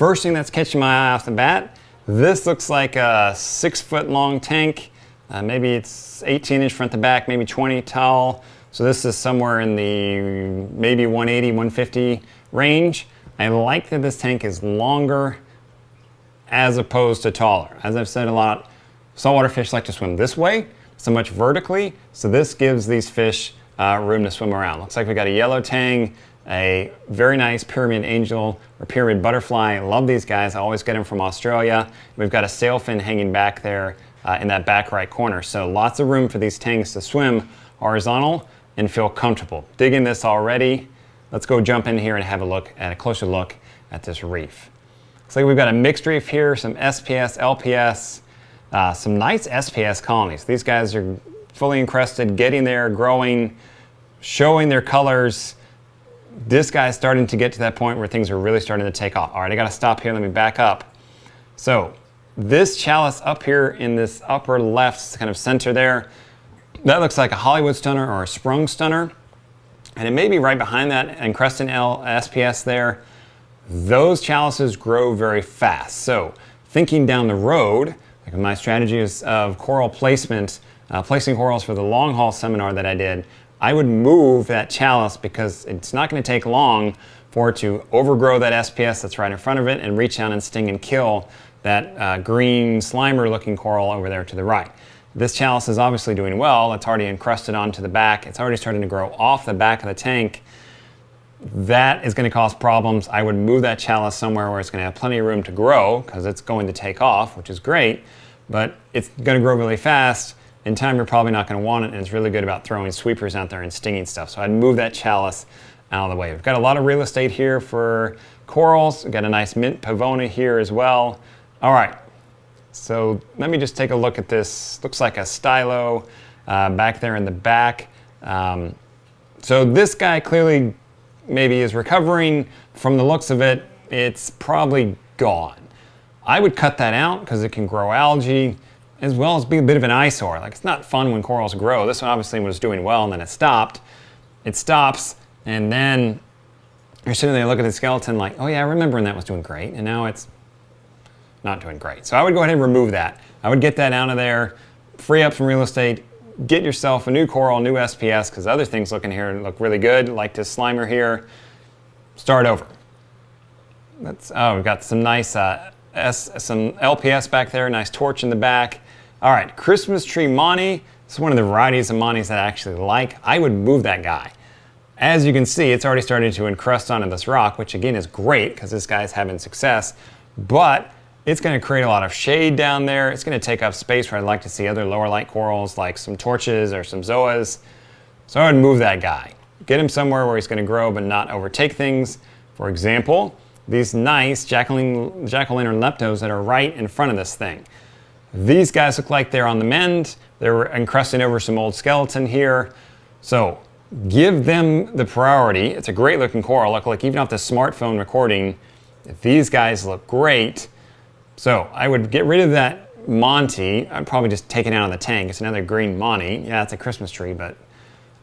First thing that's catching my eye off the bat, this looks like a 6-foot long tank. Maybe it's 18-inch front to back, maybe 20 tall. So this is somewhere in the maybe 180, 150 range. I like that this tank is longer as opposed to taller. As I've said a lot, saltwater fish like to swim this way, so much vertically. So this gives these fish room to swim around. Looks like we got a yellow tang, a very nice pyramid angel or pyramid butterfly. I love these guys. I always get them from Australia. We've got a sailfin hanging back there in that back right corner. So lots of room for these tangs to swim horizontal and feel comfortable. Digging this already. Let's go jump in here and have a closer look at this reef. Looks like we've got a mixed reef here, some SPS, LPS, some nice SPS colonies. These guys are fully encrusted, getting there, growing, showing their colors. This guy's starting to get to that point where things are really starting to take off. All right, I gotta stop here, let me back up. So this chalice up here in this upper left kind of center there, that looks like a Hollywood stunner or a sprung stunner. And it may be right behind that encrusted SPS there. Those chalices grow very fast. So thinking down the road, like my strategy is of coral placement, placing corals for the long haul seminar that I did, I would move that chalice because it's not going to take long for it to overgrow that SPS that's right in front of it and reach down and sting and kill that green slimer looking coral over there to the right. This chalice is obviously doing well. It's already encrusted onto the back. It's already starting to grow off the back of the tank. That is going to cause problems. I would move that chalice somewhere where it's going to have plenty of room to grow because it's going to take off, which is great, but it's going to grow really fast. In time, you're probably not going to want it, and it's really good about throwing sweepers out there and stinging stuff. So I'd move that chalice out of the way. We've got a lot of real estate here for corals. We've got a nice mint pavona here as well. All right, so let me just take a look at this. Looks like a stylo back there in the back. So this guy clearly maybe is recovering. From the looks of it, it's probably gone. I would cut that out because it can grow algae as well as be a bit of an eyesore. Like, it's not fun when corals grow. This one obviously was doing well and then it stopped. It stops and then you're sitting there, look at the skeleton like, oh yeah, I remember when that was doing great, and now it's not doing great. So I would go ahead and remove that. I would get that out of there, free up some real estate, get yourself a new coral, new SPS, because other things looking here look really good, like this slimer here. Start over. Oh, we've got some nice some LPS back there, nice torch in the back. All right, Christmas tree Monty. This is one of the varieties of Monties that I actually like. I would move that guy. As you can see, it's already starting to encrust onto this rock, which again is great because this guy's having success, but it's going to create a lot of shade down there. It's going to take up space where I'd like to see other lower light corals like some torches or some zoas. So I would move that guy. Get him somewhere where he's going to grow but not overtake things. For example, these nice jack-o'-lantern leptos that are right in front of this thing. These guys look like they're on the mend. They're encrusting over some old skeleton here. So give them the priority. It's a great looking coral. Look, like even off the smartphone recording, these guys look great. So I would get rid of that Monty. I'd probably just take it out of the tank. It's another green Monty. Yeah, it's a Christmas tree, but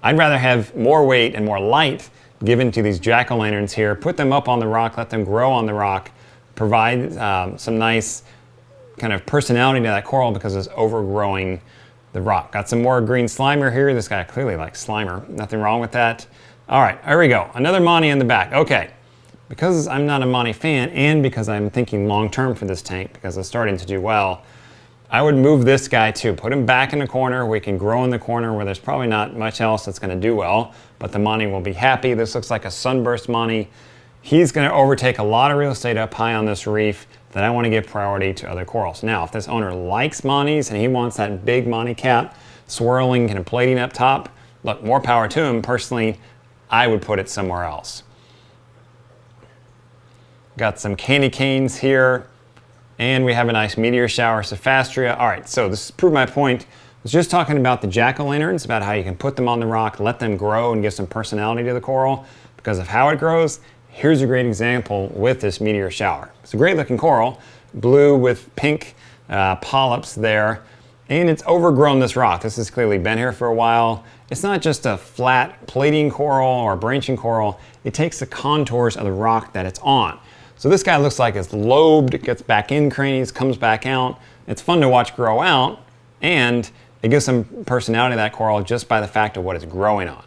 I'd rather have more weight and more light given to these jack-o'-lanterns here. Put them up on the rock, let them grow on the rock, provide some nice kind of personality to that coral because it's overgrowing the rock. Got some more green slimer here. This guy clearly likes slimer. Nothing wrong with that. All right, here we go. Another Monty in the back. Okay. Because I'm not a Monty fan and because I'm thinking long-term for this tank because it's starting to do well, I would move this guy too. Put him back in the corner where he can grow in the corner where there's probably not much else that's going to do well, but the Monty will be happy. This looks like a sunburst Monty. He's going to overtake a lot of real estate up high on this reef that I want to give priority to other corals. Now, if this owner likes Monties and he wants that big Monty cap swirling and plating up top, look, more power to him. Personally, I would put it somewhere else. Got some candy canes here, and we have a nice meteor shower Sophastria. All right, so this proved my point. I was just talking about the jack-o'-lanterns, about how you can put them on the rock, let them grow and give some personality to the coral because of how it grows. Here's a great example with this meteor shower. It's a great looking coral, blue with pink polyps there, and it's overgrown this rock. This has clearly been here for a while. It's not just a flat plating coral or branching coral. It takes the contours of the rock that it's on. So this guy looks like it's lobed, it gets back in crannies, comes back out. It's fun to watch grow out, and it gives some personality to that coral just by the fact of what it's growing on.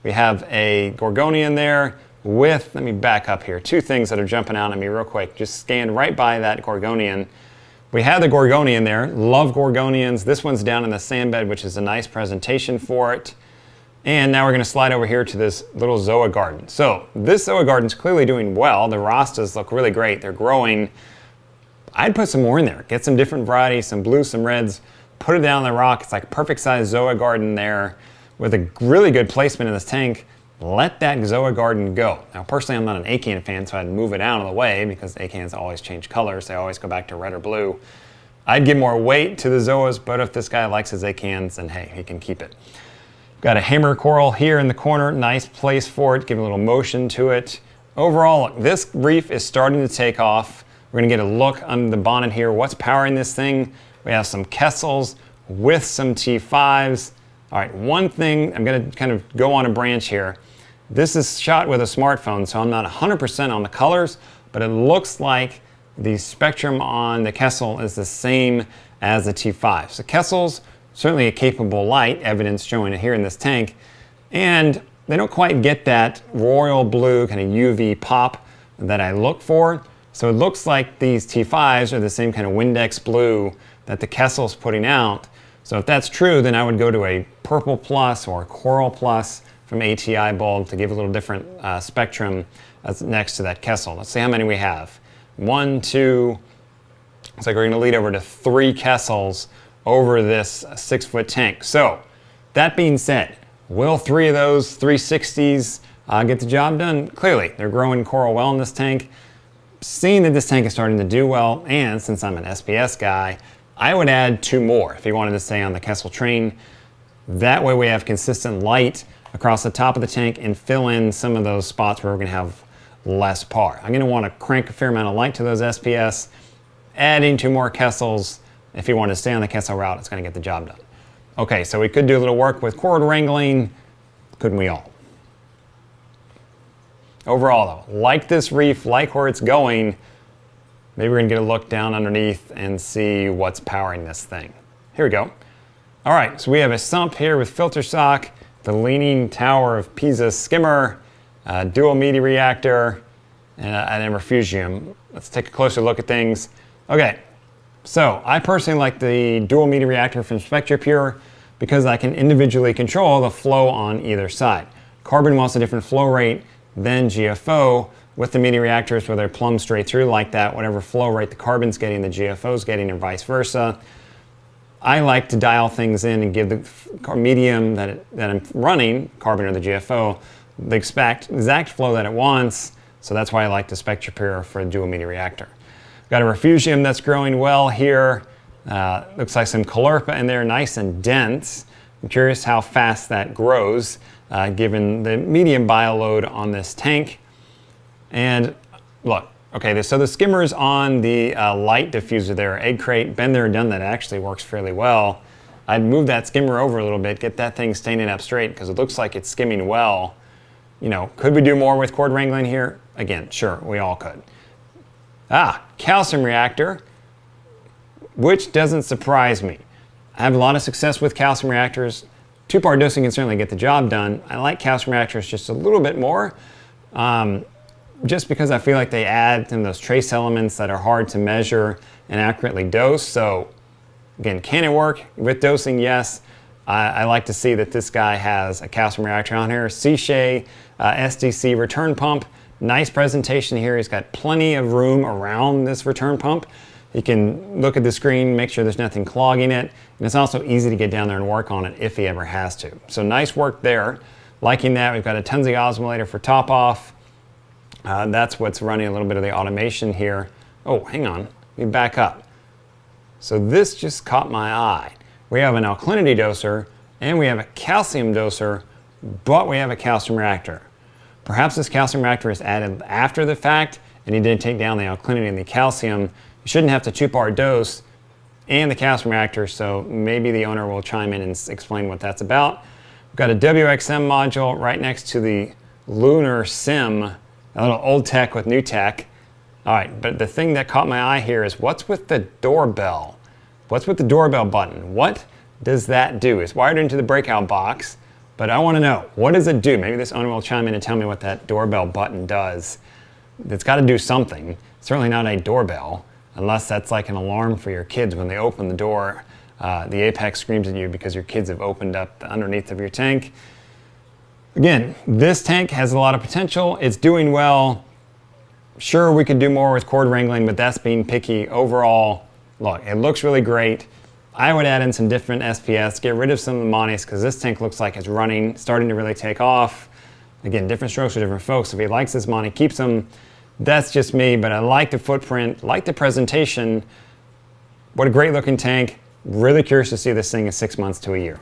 We have a Gorgonian there with, let me back up here, two things that are jumping out at me real quick. Just scanned right by that Gorgonian. We have the Gorgonian there, love Gorgonians. This one's down in the sand bed, which is a nice presentation for it. And now we're gonna slide over here to this little Zoa garden. So this Zoa garden's clearly doing well. The rostas look really great. They're growing. I'd put some more in there. Get some different varieties, some blues, some reds, put it down on the rock. It's like perfect size Zoa garden there with a really good placement in this tank. Let that Zoa garden go. Now personally, I'm not an acan fan, so I'd move it out of the way because acans always change colors. They always go back to red or blue. I'd give more weight to the Zoas, but if this guy likes his acans, then hey, he can keep it. Got a hammer coral here in the corner, nice place for it, give a little motion to it. Overall, look, this reef is starting to take off. We're gonna get a look under the bonnet here. What's powering this thing? We have some Kessels with some T5s. All right, one thing, I'm gonna kind of go on a branch here. This is shot with a smartphone, so I'm not 100% on the colors, but it looks like the spectrum on the Kessel is the same as the T5. So Kessel's certainly a capable light, evidence showing it here in this tank, and they don't quite get that royal blue kind of UV pop that I look for. So it looks like these T5s are the same kind of Windex blue that the Kessel's putting out. So if that's true, then I would go to a purple plus or coral plus from ATI bulb to give a little different spectrum as next to that Kessel. Let's see how many we have. 1, 2, looks like we're gonna lead over to 3 Kessels over this 6-foot tank. So that being said, will 3 of those 360s get the job done? Clearly, they're growing coral well in this tank. Seeing that this tank is starting to do well, and since I'm an SPS guy, I would add 2 more if you wanted to stay on the Kessel train. That way we have consistent light across the top of the tank and fill in some of those spots where we're gonna have less par. I'm gonna wanna crank a fair amount of light to those SPS. Adding 2 more Kessels, if you want to stay on the Kessel route, it's gonna get the job done. Okay, so we could do a little work with cord wrangling, couldn't we all? Overall though, like this reef, like where it's going, maybe we're gonna get a look down underneath and see what's powering this thing. Here we go. All right, so we have a sump here with filter sock, the Leaning Tower of Pisa skimmer, dual media reactor, and a refugium. Let's take a closer look at things. Okay, so I personally like the dual media reactor from SpectraPure because I can individually control the flow on either side. Carbon wants a different flow rate than GFO. With the media reactors where they're plumbed straight through like that, whatever flow rate the carbon's getting, the GFO's getting, and vice versa. I like to dial things in and give the medium that I'm running, carbon or the GFO, the exact flow that it wants. So that's why I like the SpectraPure for a dual media reactor. Got a refugium that's growing well here. Looks like some caulerpa in there, nice and dense. I'm curious how fast that grows given the medium bioload on this tank. And look, okay, so the skimmer's on the light diffuser there, egg crate, been there, done that, actually works fairly well. I'd move that skimmer over a little bit, get that thing standing up straight because it looks like it's skimming well. You know, could we do more with cord wrangling here? Again, sure, we all could. Calcium reactor, which doesn't surprise me. I have a lot of success with calcium reactors. 2-part dosing can certainly get the job done. I like calcium reactors just a little bit more, just because I feel like they add those trace elements that are hard to measure and accurately dose. So again, can it work with dosing? Yes. I like to see that this guy has a calcium reactor on here. Sichet SDC return pump. Nice presentation here. He's got plenty of room around this return pump. He can look at the screen, make sure there's nothing clogging it, and it's also easy to get down there and work on it if he ever has to. So nice work there. Liking that. We've got a Tunzi osmolator for top off. That's what's running a little bit of the automation here. Oh, hang on. Let me back up. So this just caught my eye. We have an alkalinity doser and we have a calcium doser, but we have a calcium reactor. Perhaps this calcium reactor is added after the fact and he didn't take down the alkalinity and the calcium. You shouldn't have to 2-part dose and the calcium reactor, so maybe the owner will chime in and explain what that's about. We've got a WXM module right next to the lunar sim, a little old tech with new tech. All right, but the thing that caught my eye here is what's with the doorbell? What's with the doorbell button? What does that do? It's wired into the breakout box, but I want to know, what does it do? Maybe this owner will chime in and tell me what that doorbell button does. It's got to do something. Certainly not a doorbell, unless that's like an alarm for your kids when they open the door. The apex screams at you because your kids have opened up the underneath of your tank. Again, this tank has a lot of potential. It's doing well. Sure, we could do more with cord wrangling, but that's being picky. Overall, look, it looks really great. I would add in some different SPS, get rid of some of the monis, because this tank looks like it's running, starting to really take off. Again, different strokes for different folks. If he likes this moni, keeps them. That's just me, but I like the footprint, like the presentation. What a great looking tank. Really curious to see this thing in 6 months to a year.